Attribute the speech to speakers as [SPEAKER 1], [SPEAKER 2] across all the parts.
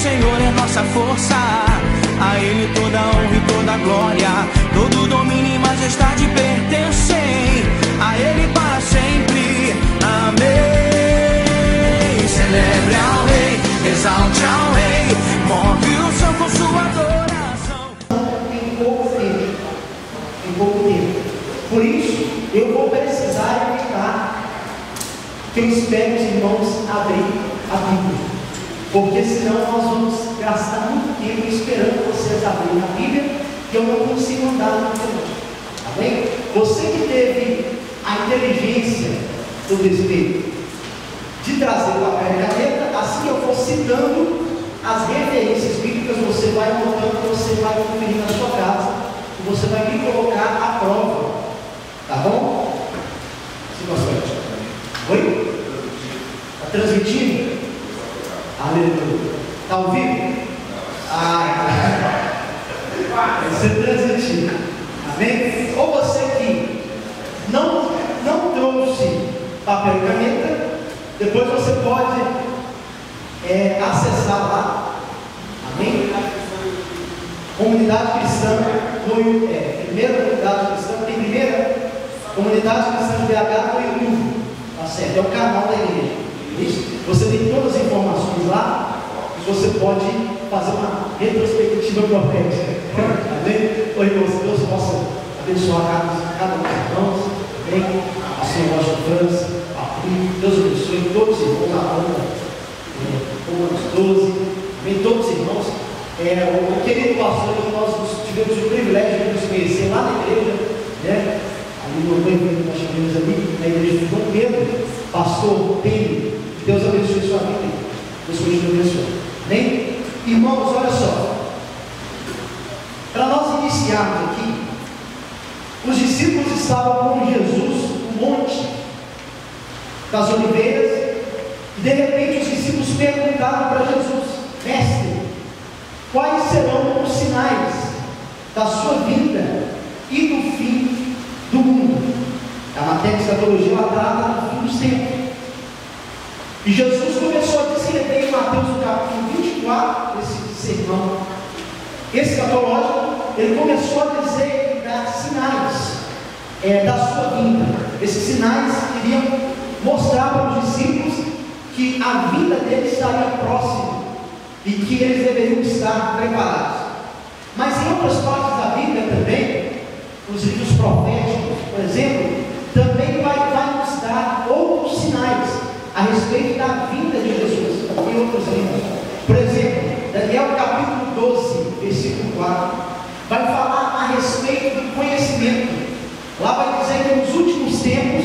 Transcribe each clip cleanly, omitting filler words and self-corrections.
[SPEAKER 1] Senhor é nossa força, a Ele toda a honra e toda a glória, todo domínio e majestade pertencem a Ele para sempre. Amém. Celebre ao Rei, exalte ao Rei, move o som com sua adoração.
[SPEAKER 2] Em pouco tempo. Por isso, eu vou precisar evitar que eu espere os irmãos abrir a Bíblia, porque senão nós vamos gastar muito tempo esperando vocês abrirem a Bíblia e eu não consigo andar no tempo. Tá bem? Você que teve a inteligência do Espírito de trazer o papel e caneta, assim eu for citando as referências bíblicas, você vai anotando, você vai conferir na sua casa e você vai me colocar à prova. Tá bom? Se gostou? Oi? Está transmitindo? Aleluia. Está ao vivo? Você transmitindo. Amém? Ou você que não trouxe papel e caneta, depois você pode acessar lá. Amém? Comunidade Cristã, primeira comunidade cristã, tem primeira comunidade cristã de BH no YouTube, tá certo? É o canal da igreja. Isso? Você tem todas as informações lá e você pode fazer uma retrospectiva profética. Amém? Oi, irmãos, Deus possa abençoar cada um dos irmãos. Amém? A senhora Washington França, a Pri, Deus abençoe todos os irmãos da banda, Romanos 12, amém? Todos os irmãos. O querido pastor, nós tivemos o privilégio de nos conhecer lá na igreja, né? Ali no evento que nós tivemos ali, na igreja de Dom Pedro, pastor Pedro, Deus abençoe sua vida, Deus continue abençoando. Amém? Irmãos, olha só, para nós iniciarmos aqui, os discípulos estavam com Jesus no Monte das Oliveiras, e de repente os discípulos perguntaram para Jesus: Mestre, quais serão os sinais da sua vinda e do fim do mundo? A matéria de escatologia ela trata do fim dos tempos. E Jesus começou a descrever em Mateus no capítulo 24, esse sermão escatológico, ele começou a dizer e dar sinais da sua vinda. Esses sinais iriam mostrar para os discípulos que a vinda deles estaria próxima e que eles deveriam estar preparados. Mas em outras partes da Bíblia também, os livros proféticos, por exemplo, também vai nos dar outros sinais a respeito da vinda de Jesus em outros livros. Por exemplo, Daniel capítulo 12, versículo 4, vai falar a respeito do conhecimento. Lá vai dizer que nos últimos tempos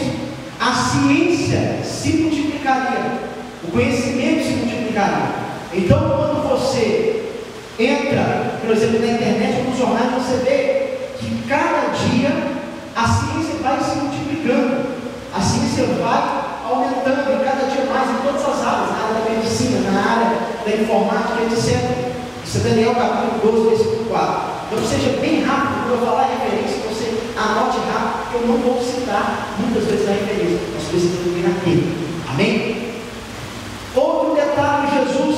[SPEAKER 2] a ciência se multiplicaria, o conhecimento se multiplicaria. Então, quando você entra, por exemplo, na internet, nos jornais, você vê que cada dia a ciência vai se multiplicando, a ciência vai aumentando, e cada dia mais em todas as áreas, na área da medicina, na área da informática, etc. Isso é Daniel capítulo 12, versículo 4. Então seja bem rápido quando eu falar a referência, você anote rápido, porque eu não vou citar muitas vezes a referência, nós precisamos vir aqui. Amém? Outro detalhe, Jesus,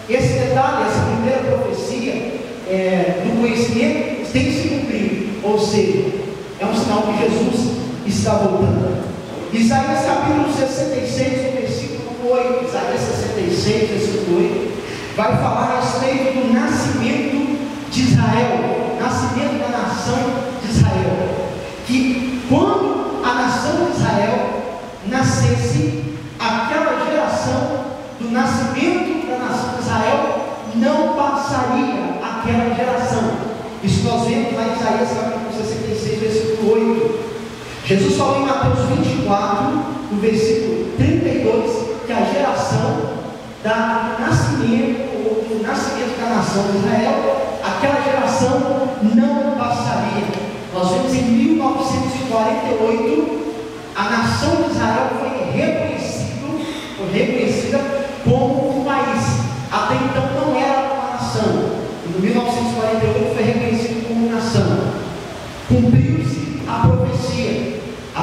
[SPEAKER 2] esse detalhe, essa primeira profecia do conhecimento tem que se cumprir, ou seja, é um sinal que Jesus está voltando. Isaías capítulo 66, versículo 8, Isaías 66, versículo 8, vai falar a respeito do nascimento de Israel, nascimento da nação de Israel, que quando a nação de Israel nascesse, aquela geração do nascimento da nação de Israel não passaria aquela geração. Isso nós vemos lá em Isaías capítulo 66, versículo 8. Jesus falou em Mateus 24, no versículo 32, que a geração do nascimento da nação de Israel, aquela geração não passaria. Nós vemos em 1948, a nação de Israel foi reconhecida como um país. Até então não era uma nação. Em 1948 foi reconhecido como nação. Cumpriu-se a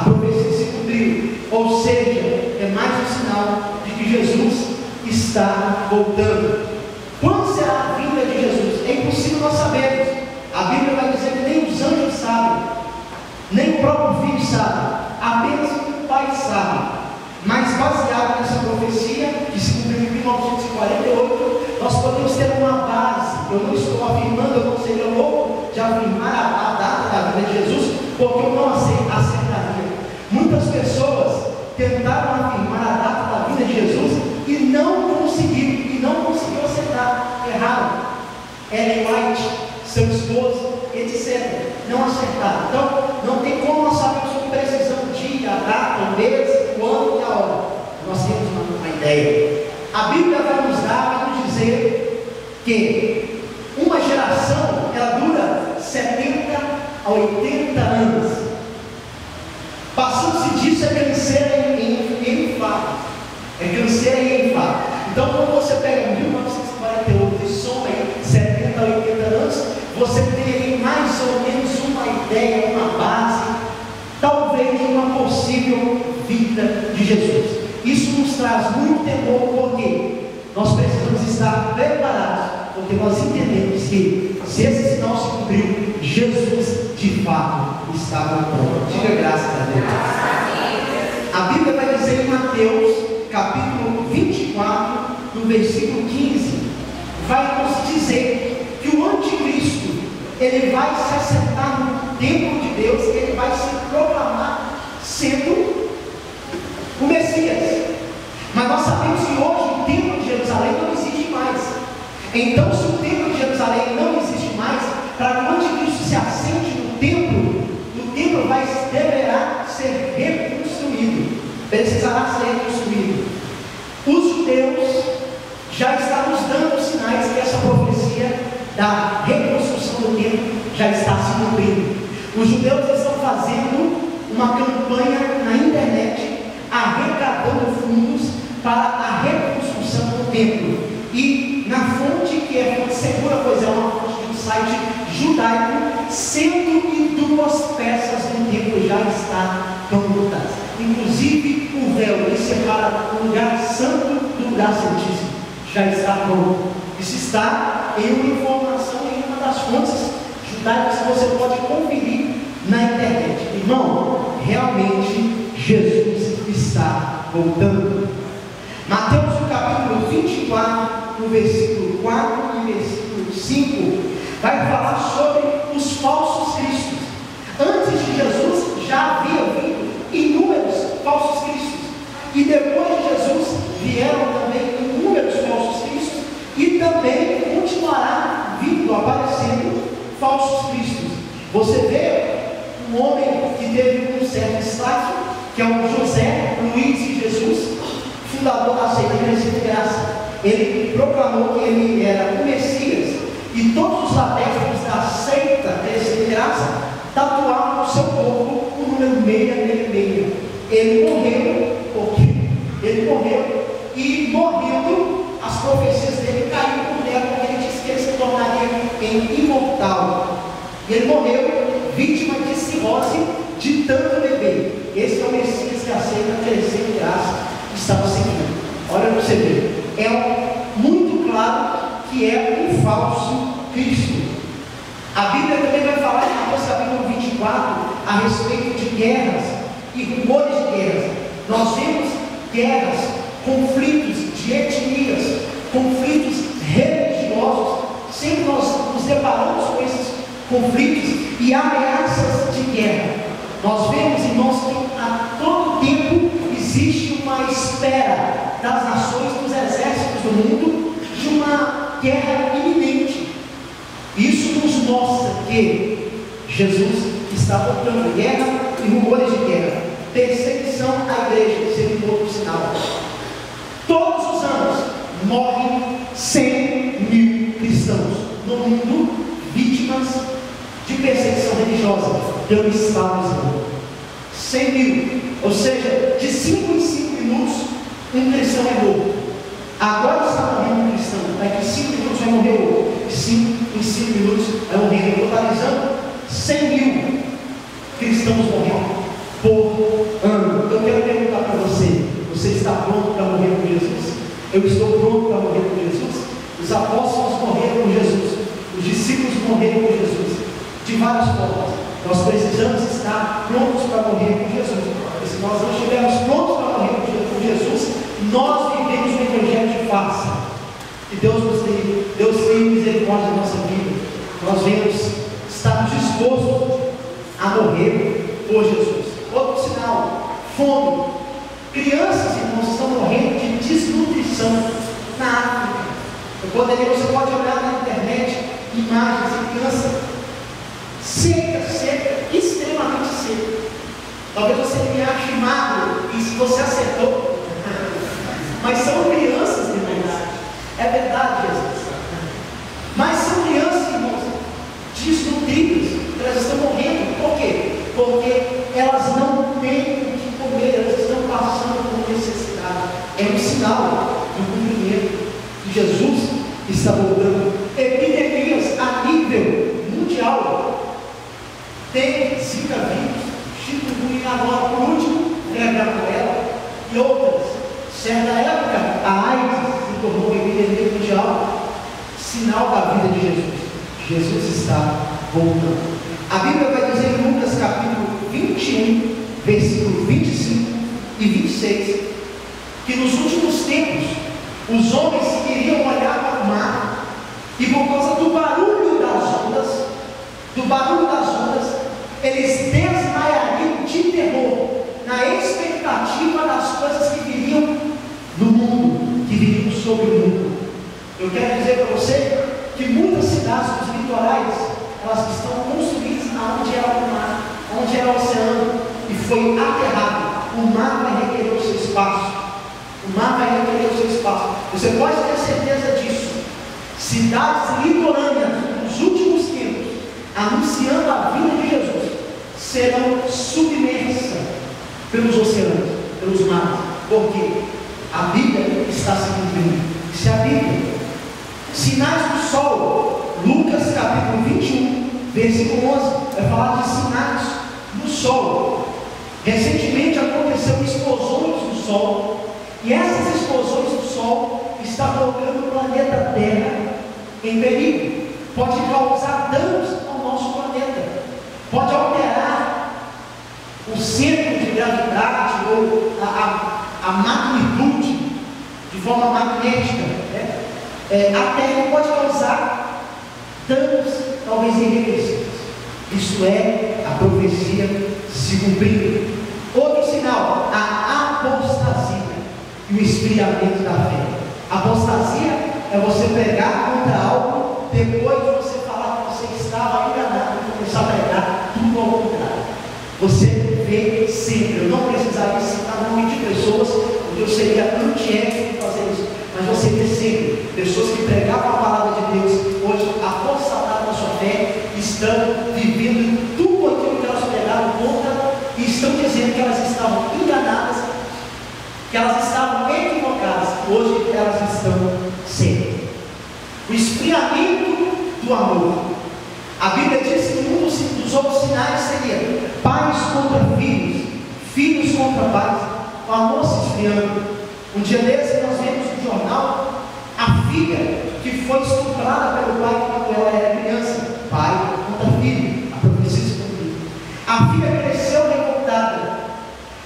[SPEAKER 2] profecia se cumpriu. Ou seja, é mais um sinal de que Jesus está está voltando. Quando será a vinda de Jesus? É impossível nós sabermos. A Bíblia vai dizer que nem os anjos sabem, nem o próprio Filho sabe, apenas o Pai sabe. Mas baseado nessa profecia, que se cumpriu em 1948, nós podemos ter uma base. Eu não estou afirmando, eu não seria louco de afirmar a data da vinda de Jesus, porque eu não acertaria. Muitas pessoas tentaram afirmar a data da vinda de Jesus e não conseguiu acertar. Erraram. Ellen White, seu esposo, etc. Não acertaram. Então, não tem como nós sabermos com precisão o dia, a data, o mês, o ano e a hora. Nós temos uma ideia. A Bíblia vai nos dizer que uma geração, ela dura 70 a 80 anos. Passando-se disso é canseira em enfado. É canseira em enfado. Então, quando você pega 1948 e soma aí 70 a 80 anos, você tem aí mais ou menos uma ideia, uma base, talvez de uma possível vinda de Jesus. Isso nos traz muito temor, porque nós precisamos estar preparados, porque nós entendemos que, se esse sinal se cumpriu, Jesus de fato está voltando. Diga graças a Deus. A Bíblia vai dizer em Mateus, capítulo 24, no versículo 15, vai nos dizer que o anticristo, ele vai se assentar no templo de Deus, ele vai se proclamar sendo o Messias. Mas nós sabemos que hoje o templo de Jerusalém não existe mais. Então, se o templo de Jerusalém não existe mais, para que o anticristo se assente no templo, o templo deverá ser reconstruído. Precisará ser reconstruído. Os judeus já estão nos dando sinais que essa profecia da reconstrução do templo já está se cumprindo. Os judeus estão fazendo uma campanha na internet, arrecadando fundos para a reconstrução do templo. E na fonte, que é fonte segura, pois é uma fonte de um site judaico, 102 peças do templo já estão prontas. Inclusive o véu que separa o lugar santo do lugar santíssimo já está pronto. Isso está em uma informação em uma das fontes judaicas que você pode conferir na internet. Irmão, realmente Jesus está voltando. Mateus, no capítulo 24, no versículo 4 e versículo 5, vai falar sobre os falsos cristos. Antes de Jesus já havia vindo inúmeros falsos cristos, e depois de Jesus vieram também inúmeros falsos cristos, e também continuará vindo, aparecendo falsos cristos. Você vê um homem que teve um certo destaque, que é o José Luiz de Jesus, fundador da seita Crescente de Graça. Ele proclamou que ele era o Messias, e todos os adeptos da seita Crescente de Graça tatuaram no seu corpo o número 666. Ele morreu, e morrendo, as profecias dele caíram por terra, porque ele disse que ele se tornaria imortal. E ele morreu vítima de cirrose de tanto beber. Esse é o Messias que a seita Crescente de Graça estava seguindo. Olha para você ver, é muito claro que é um falso Cristo. A Bíblia também vai falar em Mateus capítulo 24 a respeito de guerras e rumores de guerras. Nós vemos guerras, conflitos de etnias, conflitos religiosos. Sempre nós nos deparamos com esses conflitos e ameaças de guerra. Nós vemos, irmãos, que a todo tempo existe uma espera das nações, dos exércitos do mundo, de uma guerra iminente. Isso nos mostra que Jesus está voltando. Guerra e rumores de guerra, perseguição à igreja, sendo um outro sinal. Todos os anos morrem 100.000 cristãos no mundo, vítimas de perseguição religiosa pelo Estado Islâmico. 100.000, ou seja, de 5 em 5 minutos um cristão é morto. Agora está morrendo um cristão, daqui 5 minutos vai morrer outro, de 5 em 5 minutos vai morrer, totalizando 100.000 cristãos morrendo por ano. Eu quero perguntar para você: você está pronto para morrer com Jesus? Eu estou pronto para morrer com Jesus? Os apóstolos morreram com Jesus, os discípulos morreram com Jesus, de várias formas. Nós precisamos estar prontos para morrer com Jesus, porque se nós não estivermos prontos para morrer com Jesus, nós vivemos um evangelho de farsa. Que Deus tenha misericórdia da nossa vida. Nós vemos, estamos dispostos a morrer por Jesus. Outro sinal, fome. Crianças, irmãos, estão morrendo de desnutrição na África. Você pode olhar na internet imagens de criança seca, extremamente seca. Talvez você me ache magro e se você acertou, mas são crianças, irmãos. É verdade, Jesus. Mas são crianças, irmãos, desnutridas. Elas estão morrendo. Por quê? Porque elas não têm o que comer, elas estão passando por necessidade. É um sinal do cumprimento que Jesus está voltando. Epidemias a nível mundial. Tem Zika vírus, chikungunya agora por último, febre amarela e outras. Certa época, a AIDS se tornou uma epidemia mundial, sinal da vida de Jesus. Jesus está voltando. A Bíblia vai dizer em Lucas capítulo 21, versículo 25 e 26, que nos últimos tempos, os homens iriam olhar para o mar, e por causa do barulho das ondas, eles desmaiariam de terror, na expectativa das coisas que viriam no mundo, que viriam sobre o mundo. Eu quero dizer para você que muitas cidades dos litorais, elas estão construídas onde era o mar, onde era o oceano, e foi aterrado. O mar vai requerer o seu espaço. O mar vai requerer o seu espaço. Você pode ter certeza disso. Cidades litorâneas, nos últimos tempos, anunciando a vinda de Jesus, serão submersas pelos oceanos, pelos mares. Por quê? A Bíblia está se cumprindo. Isso é a Bíblia. Sinais do sol. Lucas capítulo 21, versículo 11, vai falar de sinais do sol. Recentemente aconteceu explosões do sol, e essas explosões do sol estão colocando o planeta Terra em perigo. Pode causar danos ao nosso planeta, pode alterar o centro de gravidade ou a magnitude de forma magnética, né? A Terra pode causar danos talvez irreversíveis. Isso é a profecia se cumprindo. Outro sinal, a apostasia e o esfriamento da fé. Apostasia é você pregar contra algo, depois de você falar que você estava enganado e começar a pregar tudo ao contrário. Você vê sempre. Eu não precisaria citar o nome de pessoas, porque eu seria antiético de fazer isso, mas você vê sempre pessoas que pregavam a palavra de Deus, hoje apostataram na sua fé, estão vivendo tudo aquilo que elas pregaram contra, e estão dizendo que elas estavam enganadas, que elas estavam equivocadas. Hoje elas estão certas. O esfriamento do amor. A Bíblia diz que um dos outros sinais seria pais contra filhos, filhos contra pais, o amor se esfriando. Um dia desse nós vemos no jornal a filha que foi estuprada pelo pai quando ela era criança. Pai contra filho, a profecia se cumpriu. A filha cresceu revoltada.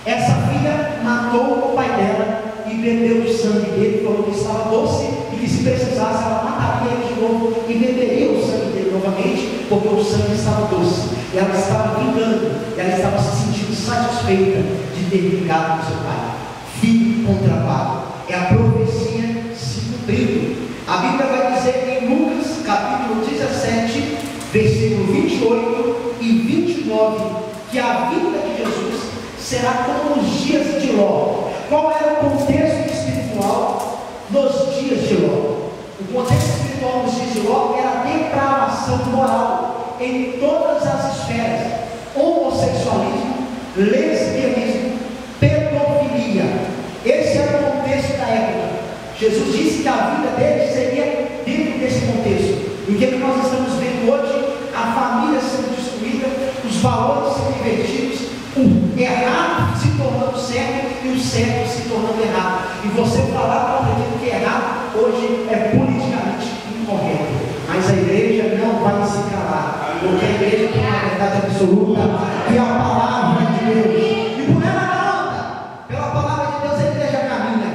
[SPEAKER 2] Essa filha matou o pai dela e bebeu o sangue dele, falou que estava doce e que se precisasse ela mataria ele de novo e beberia o sangue dele novamente, porque o sangue estava doce. E ela estava vingando, ela estava se sentindo satisfeita de ter vingado com seu pai. Filho contra pai. É a profecia se cumprindo. A Bíblia vai dizer em Lucas capítulo 17, versículo 28 e 29, que a vinda de Jesus será como os dias de Ló. Qual era o contexto espiritual nos dias de Ló? O contexto espiritual nos dias de Ló era a depravação moral em todas as esferas: homossexualismo, lesbianismo, pedofilia. Esse era o contexto da época. Jesus disse que a vida dele seria dentro desse contexto. E o que nós estamos vendo hoje? A família sendo destruída, os valores sendo invertidos, o errado se tornando certo e e o certo se tornando errado. E você falar contra aquilo que é errado, hoje é politicamente incorreto. Mas a igreja não vai se calar, porque a igreja tem a verdade absoluta, que é a palavra de Deus. E por ela ela anda. Pela palavra de Deus a igreja caminha.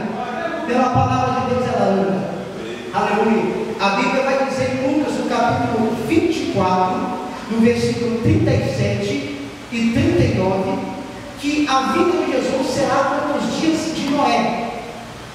[SPEAKER 2] Pela palavra de Deus ela anda. Aleluia. A Bíblia vai dizer em Lucas, no capítulo 24, no versículo 37 e 39, que a vida de Jesus será como os dias de Noé.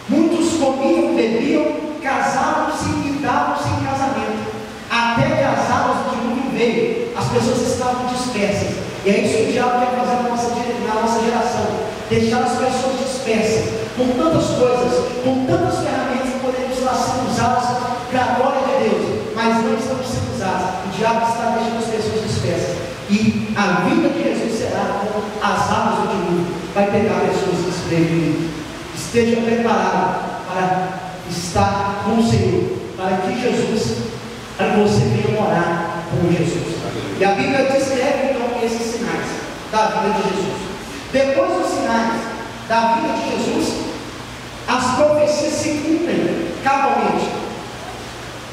[SPEAKER 2] Muitos comiam, bebiam, casavam-se e davam-se em casamento, até que as águas do dilúvio veio. As pessoas estavam dispersas. E é isso que o diabo quer fazer na nossa geração: deixar as pessoas dispersas, com tantas coisas, com tantas ferramentas que poderiam estar sendo usadas para a glória de Deus, mas não estão sendo usadas. O diabo está deixando as pessoas dispersas. E a vida de Jesus será como as águas do dilúvio. Vai pegar pessoas desprevenidas. Esteja preparado para estar com o Senhor, para que você venha morar com Jesus. E a Bíblia descreve então esses sinais da vida de Jesus. Depois dos sinais da vida de Jesus, as profecias se cumprem cabalmente.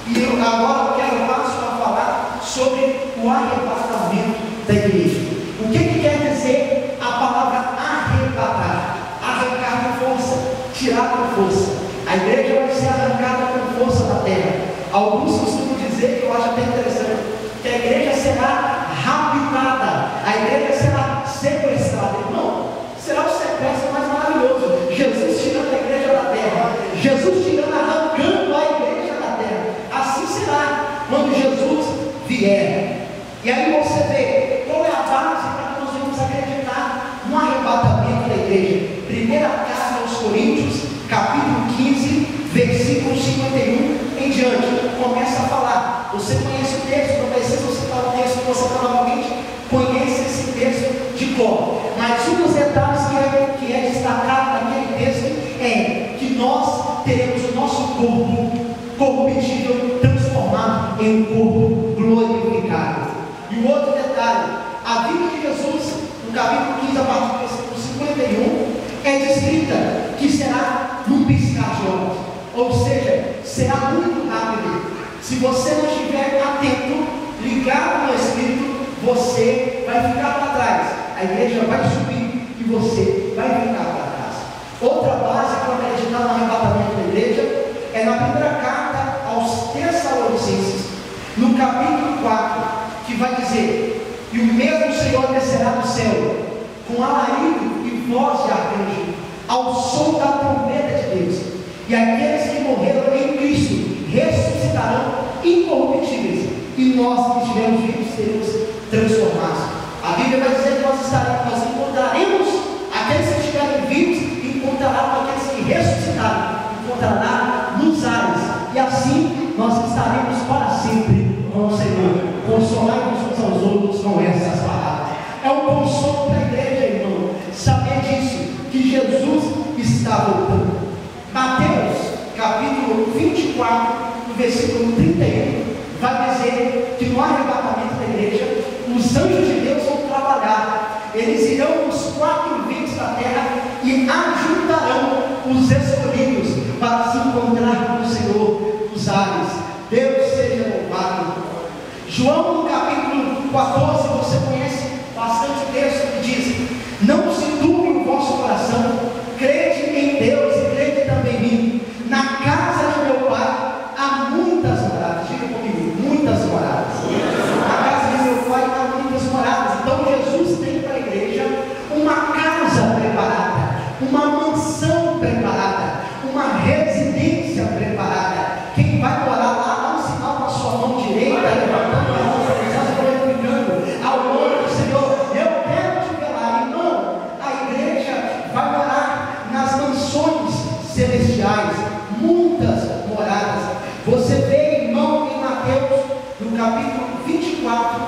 [SPEAKER 2] E agora eu quero passo a falar sobre o arrebatamento da igreja. O que quer dizer a palavra arrebatar? Arrancar com força, tirar com força. A igreja vai ser arrancada com força da terra. Alguns costumam dizer, que eu acho até interessante, que a igreja será raptada, a igreja será sequestrada. Não, será o sequestro mais maravilhoso. Jesus tirando a igreja da terra, Jesus tirando, arrancando a igreja da terra. Assim será quando Jesus vier. E aí você vê qual é a base para que nós venhamos acreditar no arrebatamento da igreja. Primeira carta aos Coríntios, capítulo 15, versículo 51 em diante, começa a falar. Você conhece o texto, não precisa você falar o texto, você provavelmente conhece esse texto de cor. Mas um dos detalhes que é destacado naquele texto é que nós teremos o nosso corpo corruptível transformado em um corpo glorificado. E o outro detalhe, a vida de Jesus, no capítulo 15, a partir do versículo 51, é descrita que será num piscar de olhos, ou seja, será muito rápido. Se você não estiver atento, ligado no Espírito, você vai ficar para trás. A igreja vai subir e você vai ficar para trás. Outra base para acreditar no arrebatamento da igreja é na primeira carta aos Tessalonicenses, no capítulo 4, que vai dizer: e o mesmo Senhor descerá do céu com alarido e voz de arcanjo, ao som da trombeta de Deus, e aqueles que morreram em Cristo ressuscitarão incorruptíveis, e nós que estivermos vivos seremos transformados. A Bíblia vai dizer que nós encontraremos aqueles que estiverem vivos, encontrará aqueles que ressuscitaram, encontrará nos ares, e assim nós estaremos para sempre com o Senhor. Consolai-nos uns aos outros com essas palavras. É um consolo para a igreja, irmão, saber disso, que Jesus está voltando. Mateus, capítulo 24, no versículo 31, vai dizer que no arrebatamento da igreja, os anjos de Deus vão trabalhar. Eles irão nos quatro ventos da terra e ajuntarão os escolhidos para se encontrar com o Senhor nos ares. Deus seja louvado. João, no capítulo 14, você conhece bastante texto que diz: não se turbe o vosso coração, crede em Deus e crede também em mim. Na casa de meu pai há muitas moradas. Diga comigo, muitas moradas. Na casa de meu pai há muitas moradas. Então Jesus tem para a igreja uma casa preparada, uma mansão preparada, uma residência preparada. Quem vai morar lá, dá um sinal com a sua mão direita, levantando a mão, glorificando ao nome do Senhor. Eu quero te ver lá, irmão. A igreja vai morar nas mansões celestiais, muitas moradas. Você vê, irmão, em Mateus, no capítulo 24,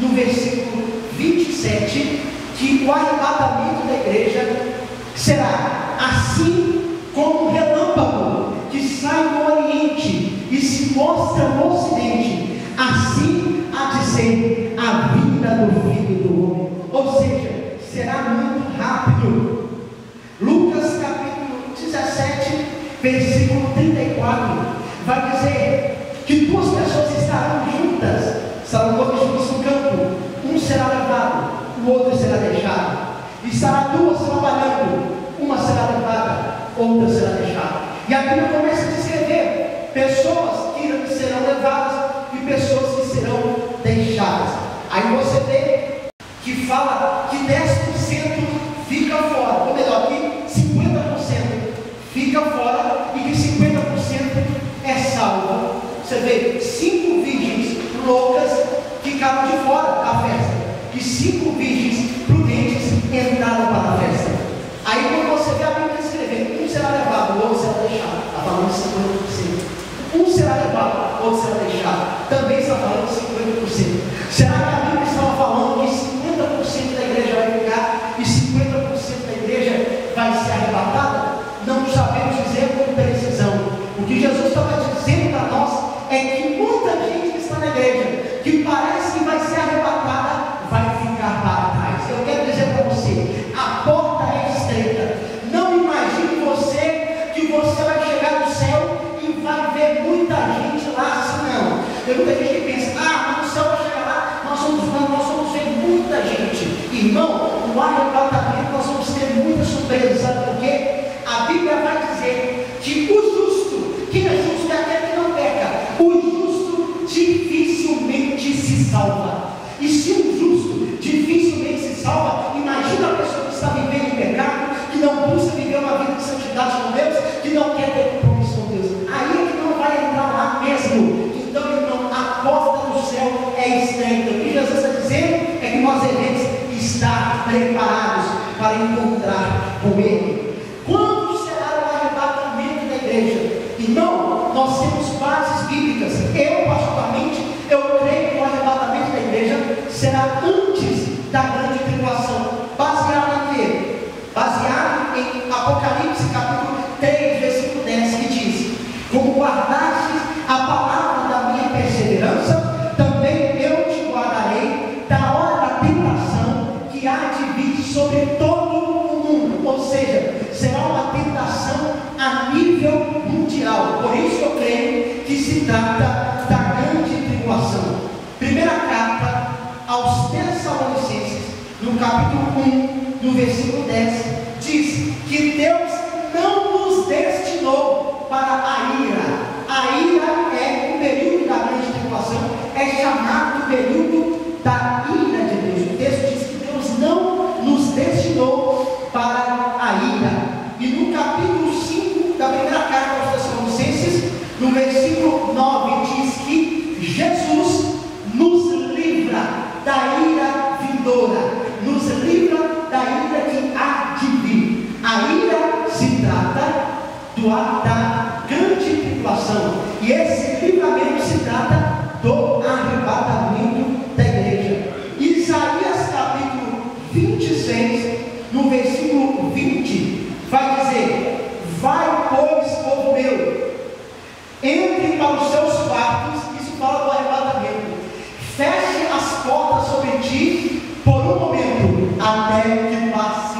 [SPEAKER 2] no versículo 27, que o arrebatamento da igreja será assim como um relâmpago que sai do Oriente e se mostra no Ocidente. Assim há de ser a vinda do Filho do Homem. Ou seja, será muito rápido. Lucas vai dizer que duas pessoas estarão todos juntos no campo, um será levado, o outro será deixado. Estará duas trabalhando, uma será levada, outra será deixada. E a Bíblia começa a descrever pessoas que serão levadas e pessoas que serão deixadas. Aí você vê que fala que 10% fica fora, ou melhor, que 50% fica fora e que 50% é salvo. Você vê 5 virgens loucas ficaram de fora da festa e 5 virgens prudentes entraram para a festa. Aí quando você vê a Bíblia escrevendo, um será levado, o outro será deixado, está falando de 50%. Um será levado, o outro será deixado, também está falando de 50%. Será que a Bíblia estava falando que 50% da igreja vai ficar e 50% da igreja vai ser arrebatada? Não sabemos dizer com precisão. O que Jesus estava dizendo para nós é que muita gente que está na igreja, que parece que vai ser arrebatada, vai ficar para trás. Eu quero dizer para você, a porta é estreita. Não imagine você que você vai chegar no céu e vai ver muita gente lá assim, não. Tem muita gente que pensa, mas no céu vai chegar lá, nós vamos ver muita gente. Irmão, no arrebatamento nós vamos ter muita surpresa, sabe por quê? A Bíblia vai dizer que o justo, quem é justo é aquele que não peca, o justo dificilmente se salva. E se o justo dificilmente se salva, imagina a pessoa que está vivendo em pecado, que não busca viver uma vida de santidade com Deus, que não quer ter compromisso com Deus. Aí é que não vai entrar lá mesmo. Então, irmão, a porta do céu é estreita. O que Jesus está dizendo é que nós devemos estar preparados para encontrar com Ele. Quando será o arrebatamento da igreja? Irmão, nós temos bases bíblicas. Eu, particularmente, eu creio que o arrebatamento da igreja será antes da grande tribulação. Baseado em quê? Baseado em Apocalipse capítulo 3, versículo 10, que diz: como guardastes a palavra da minha perseverança, também eu te guardarei da hora da tentação que há de vir sobre todo o mundo. Ou seja, será uma tentação a nível mundial. Por isso eu creio que se trata da grande tribulação. Primeira carta aos Tessalonicenses, no capítulo 1, no versículo 10, diz que Deus não nos destinou para a ira. A ira é o período da grande tribulação, é chamado o período da ira de Deus. O texto diz que Deus não nos destinou para a ira. E no capítulo 5 da primeira carta aos Tessalonicenses, no versículo 9, diz que Jesus nos livra da ira vindoura, nos livra da ira que há de vir. A ira se trata da grande tribulação, e esse livramento se trata do arrebatamento da igreja. Isaías capítulo 26, no versículo 20, vai dizer: vai, pois, povo meu, entre para os seus quartos. Isso fala do arrebatamento. Feche as portas sobre ti por um momento, até que passe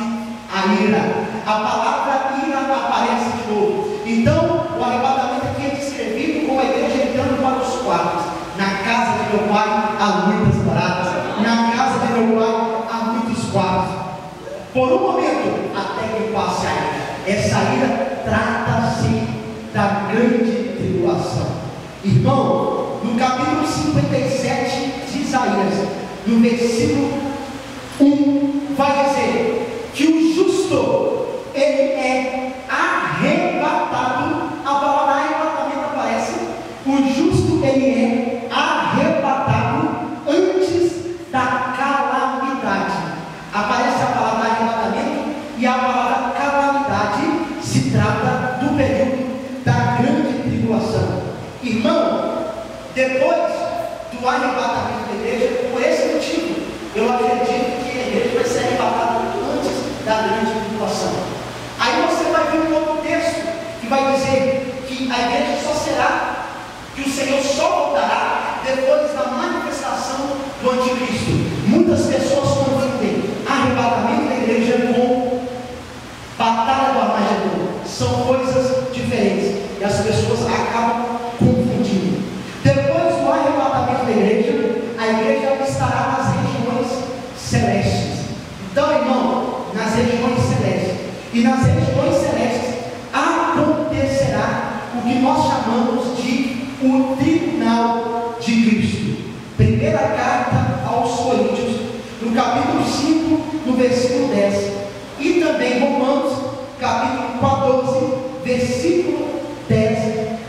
[SPEAKER 2] a ira. A palavra ira aparece de novo. Então, o arrebatamento aqui é descrevido como a igreja entrando para os quartos. Na casa de meu pai há muitas moradas, na casa de meu pai há muitos quartos. Por um momento, até que passe a ira. Essa ira trata-se da grande tribulação. Irmão, no capítulo 57 de Isaías, no versículo 1, vai dizer que o justo, ele é arrebatado. A palavra arrebatamento aparece. O justo, ele é arrebatado antes da calamidade. Aparece a palavra arrebatamento, e a palavra calamidade se trata do período da grande tribulação. Irmão, depois do arrebatamento da igreja, por esse motivo, eu acredito que a igreja vai ser arrebatada antes da grande tribulação. Aí você vai ver um outro texto que vai dizer que a igreja só será, que o Senhor só voltará depois da manifestação do anticristo. Muitas pessoas confundem arrebatamento da igreja com batalha do Armagedon. São coisas diferentes, e as pessoas acabam chamamos de o tribunal de Cristo. Primeira carta aos Coríntios, no capítulo 5, no versículo 10, e também Romanos, capítulo 14, versículo 10,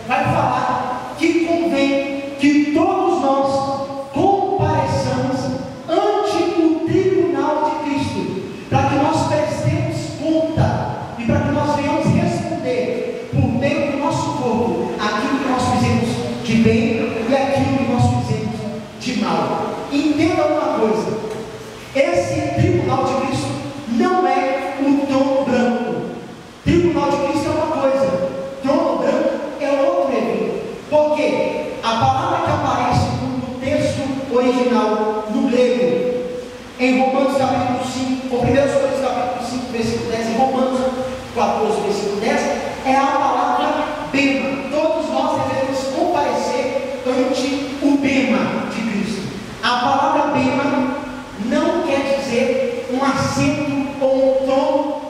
[SPEAKER 2] vai falar que convém que todos nós compareçamos ante o tribunal de Cristo, para que nós prestemos conta e para que nós venhamos responder por meio do nosso corpo aquilo que nós fizemos de bem e aquilo que nós fizemos de mal. Entenda uma coisa: esse tribunal de Cristo não é o trono branco. Tribunal de Cristo é uma coisa, trono branco é outro evento. Por quê? A palavra que aparece no texto original, no grego, em Romanos capítulo 5, ou 1 Coríntios capítulo 5, versículo 10, em Romanos 14, versículo 10, é a palavra bema. Todos nós devemos comparecer ante o bema de Cristo. A palavra bema não quer dizer um assento ou um trono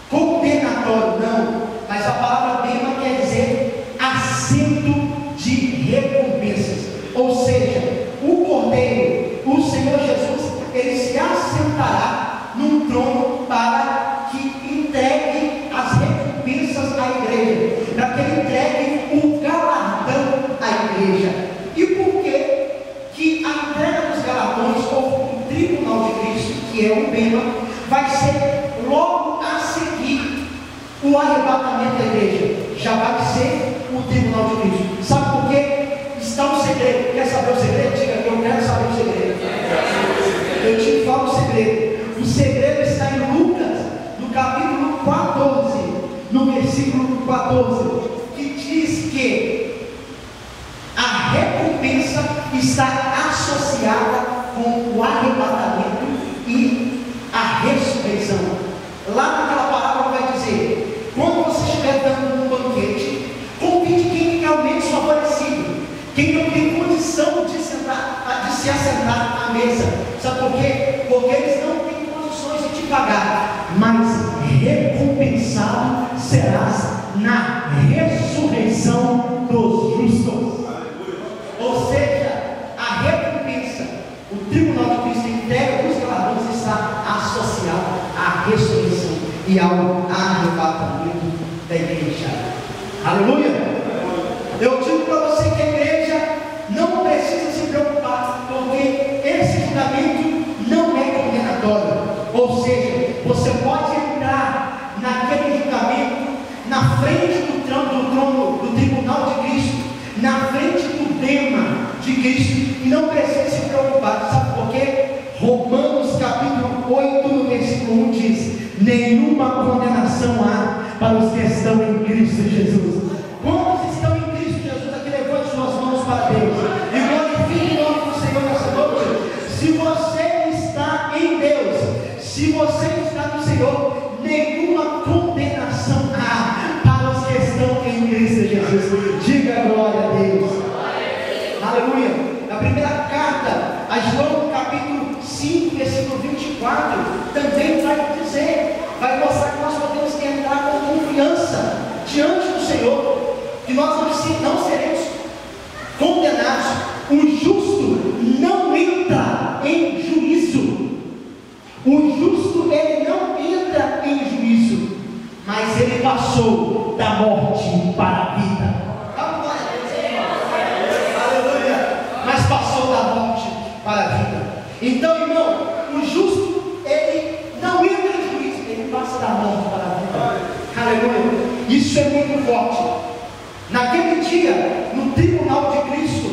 [SPEAKER 2] condenatório, não, mas a palavra bema quer dizer assento de recompensas. Ou seja, o Cordeiro, o Senhor Jesus, ele se assentará num trono para que entregue as recompensas à igreja, para que ele entregue o galardão à igreja. E por que a entrega dos galardões, ou o tribunal de Cristo, que é o bema, vai ser logo a seguir o arrebatamento da igreja? Já vai ser o tribunal de Cristo. Sabe por quê? Está um segredo. Quer saber o segredo? Diga que eu quero saber o segredo. Eu te falo o segredo. O segredo está em Lucas, no capítulo 14, no versículo 14, que diz que a recompensa está associada com o arrebatamento e a ressurreição. Lá naquela palavra vai dizer: quando você estiver dando um banquete, convide quem realmente é favorecido, quem não tem condição de se assentar à mesa. Sabe por quê? Porque eles não têm condições de te pagar, mas recompensado serás na ressurreição dos justos. Ou seja, a recompensa, o tribunal de Cristo, entrega dos galardões, está associado à ressurreição e ao arrebatamento da igreja. Aleluia! Eu digo para você que a igreja não precisa se preocupar, porque esse julgamento não é condenatório. Ou seja, você pode entrar naquele julgamento na frente do trono do tribunal de Cristo, na frente do bema de Cristo, e não precisa se preocupar. Sabe por quê? Romanos capítulo 8, no versículo 1 diz: nenhuma condenação há para os que estão em Cristo Jesus. Quantos estão em Cristo Jesus? Aqui, levante suas mãos para Deus e glorifique o nome do Senhor nessa noite. Se você está em Deus, se você está no Senhor, nenhuma condenação há para os que estão em Cristo Jesus. Diga glória a Deus. Aleluia. Na primeira carta a João, no capítulo 5, versículo 24, também vai dizer, vai mostrar que nós podemos entrar com confiança diante do Senhor, que nós não seremos condenados. O justo não entra em juízo. O justo, ele não entra em juízo, mas ele passou da morte para a vida. Aleluia! Mas passou da morte para a vida. Então, irmão, o justo, ele não entra em juízo, ele passa da morte para a vida. Aleluia! Isso é muito forte. Naquele dia, no tribunal de Cristo,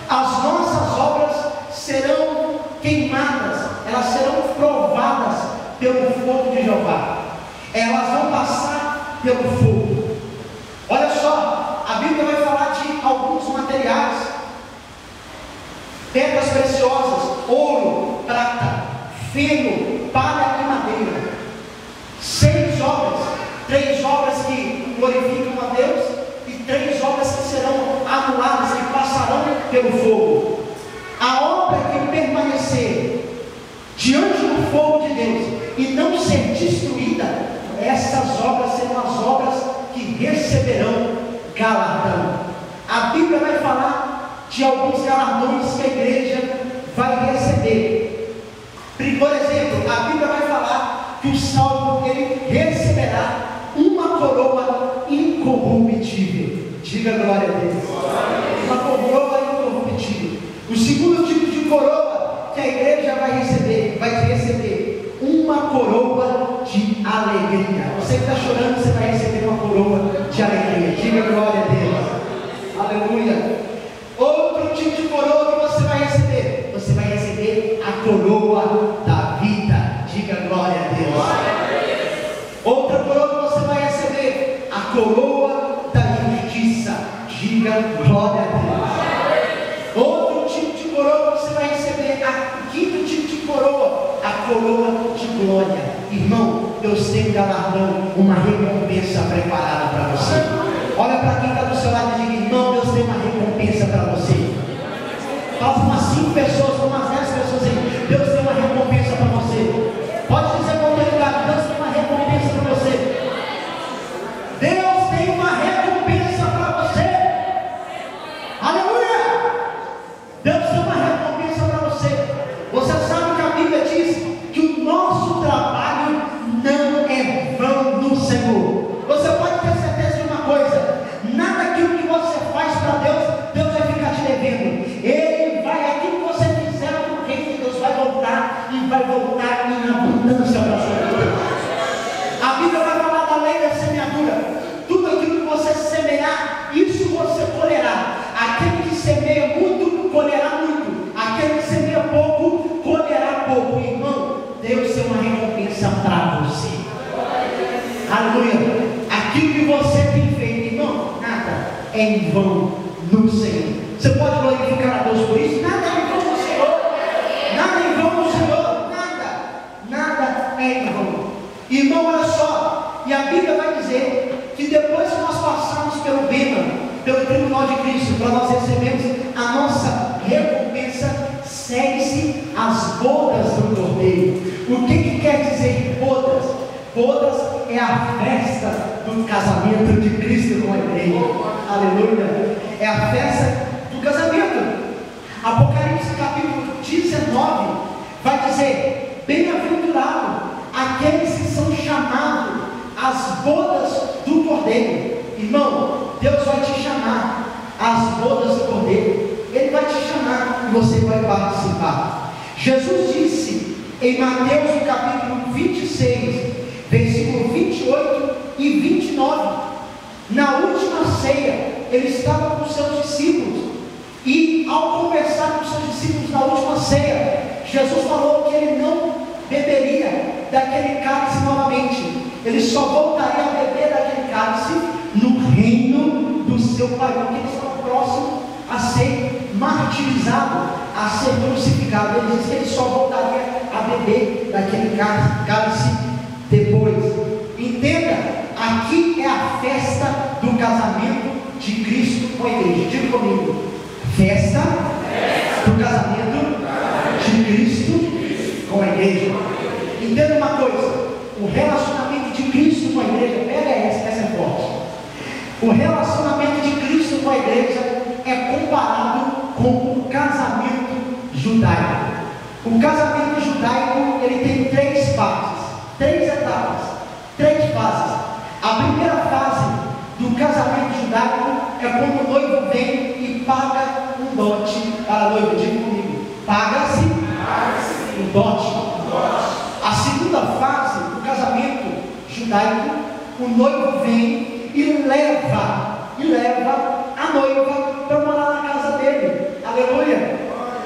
[SPEAKER 2] as nossas obras serão queimadas, elas serão provadas pelo fogo de Jeová. Elas vão passar pelo fogo. Olha só, a Bíblia vai falar de alguns materiais: pedras preciosas, ouro, prata, feno, palha e madeira. 6 obras, 3 obras que glorificam a Deus e 3 obras que serão anuladas, que passarão pelo fogo. A obra que permanecer diante do fogo de Deus e não ser destruída, essas obras serão as obras que receberão galardão. A Bíblia vai falar de alguns galardões que a igreja vai receber. Por exemplo, a Bíblia vai falar que o salvo ele receberá uma coroa incorruptível. Diga glória a Deus. Uma coroa incorruptível. O segundo tipo de coroa que a igreja vai receber uma coroa de alegria. Você que está chorando, você vai receber uma coroa de alegria. Diga glória a Deus. Aleluia. Outro tipo de coroa que você vai receber a coroa da vida. Diga glória a Deus. Outra coroa que você vai receber, a coroa da justiça. Diga glória a Deus. Outro tipo de coroa que você vai receber, o quinto tipo de coroa, a coroa de glória. Irmão, Deus tem um galardão, uma recompensa preparada para você. Olha para quem está do seu lado e diga: irmão, Deus tem uma recompensa para você. Fala para umas 5 pessoas, para umas 10 pessoas aí: Deus tem uma recompensa para você. Pode dizer com autoridade: Deus tem uma recompensa para você. Deus tem uma recompensa para você. Aleluia! Deus tem uma recompensa para você. Você sabe que a Bíblia diz que o nosso trabalho não é vão no Senhor. Você pode ter certeza de uma coisa: nada daquilo que você faz para Deus, Deus vai ficar te devendo. Aquilo que você fizer no reino de Deus vai voltar, e vai voltar em abundância para a sua vida. A Bíblia vai falar da lei da semeadura. Tudo aquilo que você semear, isso você colherá. Aquele que semeia muito, colherá muito. Aquele que semeia pouco, colherá pouco. Irmão, Deus tem uma recompensa para você. Aleluia. Aquilo que você tem feito, irmão, nada é em vão no Senhor. Você pode glorificar a Deus por isso? Nada é em vão no Senhor. Nada é em vão no Senhor. Nada é em vão. Irmão, olha só. E a Bíblia vai dizer que depois que nós passarmos pelo bema, pelo tribunal de Cristo, para nós recebermos a nossa recompensa, segue-se as bodas do Cordeiro. O que quer dizer bodas? Bodas é a festa do casamento de Cristo com a igreja. Aleluia. É a festa do casamento. Apocalipse capítulo 19 vai dizer: bem-aventurado aqueles que são chamados às bodas do Cordeiro. Irmão, Deus vai te chamar às bodas do Cordeiro. Ele vai te chamar e você vai participar. Jesus disse em Mateus no capítulo 26, versículo 28 e 29, na última ceia, ele estava com seus discípulos, e ao conversar com seus discípulos na última ceia, Jesus falou que ele não beberia daquele cálice novamente. Ele só voltaria a beber daquele cálice no reino do seu Pai, porque ele estava próximo a ser martirizado, a ser crucificado. Ele disse que ele só voltaria a beber daquele cálice depois. Entenda, aqui é a festa do casamento de Cristo com a igreja. Diga comigo: festa do casamento de Cristo com a igreja. Entenda uma coisa: o relacionamento de Cristo com a igreja, pega essa é forte. O relacionamento de Cristo com a igreja é comparado com o casamento judaico. O casamento judaico, ele tem 3 partes, 3 etapas, 3 fases. A primeira fase do casamento judaico é quando o noivo vem e paga um dote para a noiva. Diga comigo: paga-se um dote. A segunda fase do casamento judaico, o noivo vem e leva a noiva para morar na casa dele. Aleluia.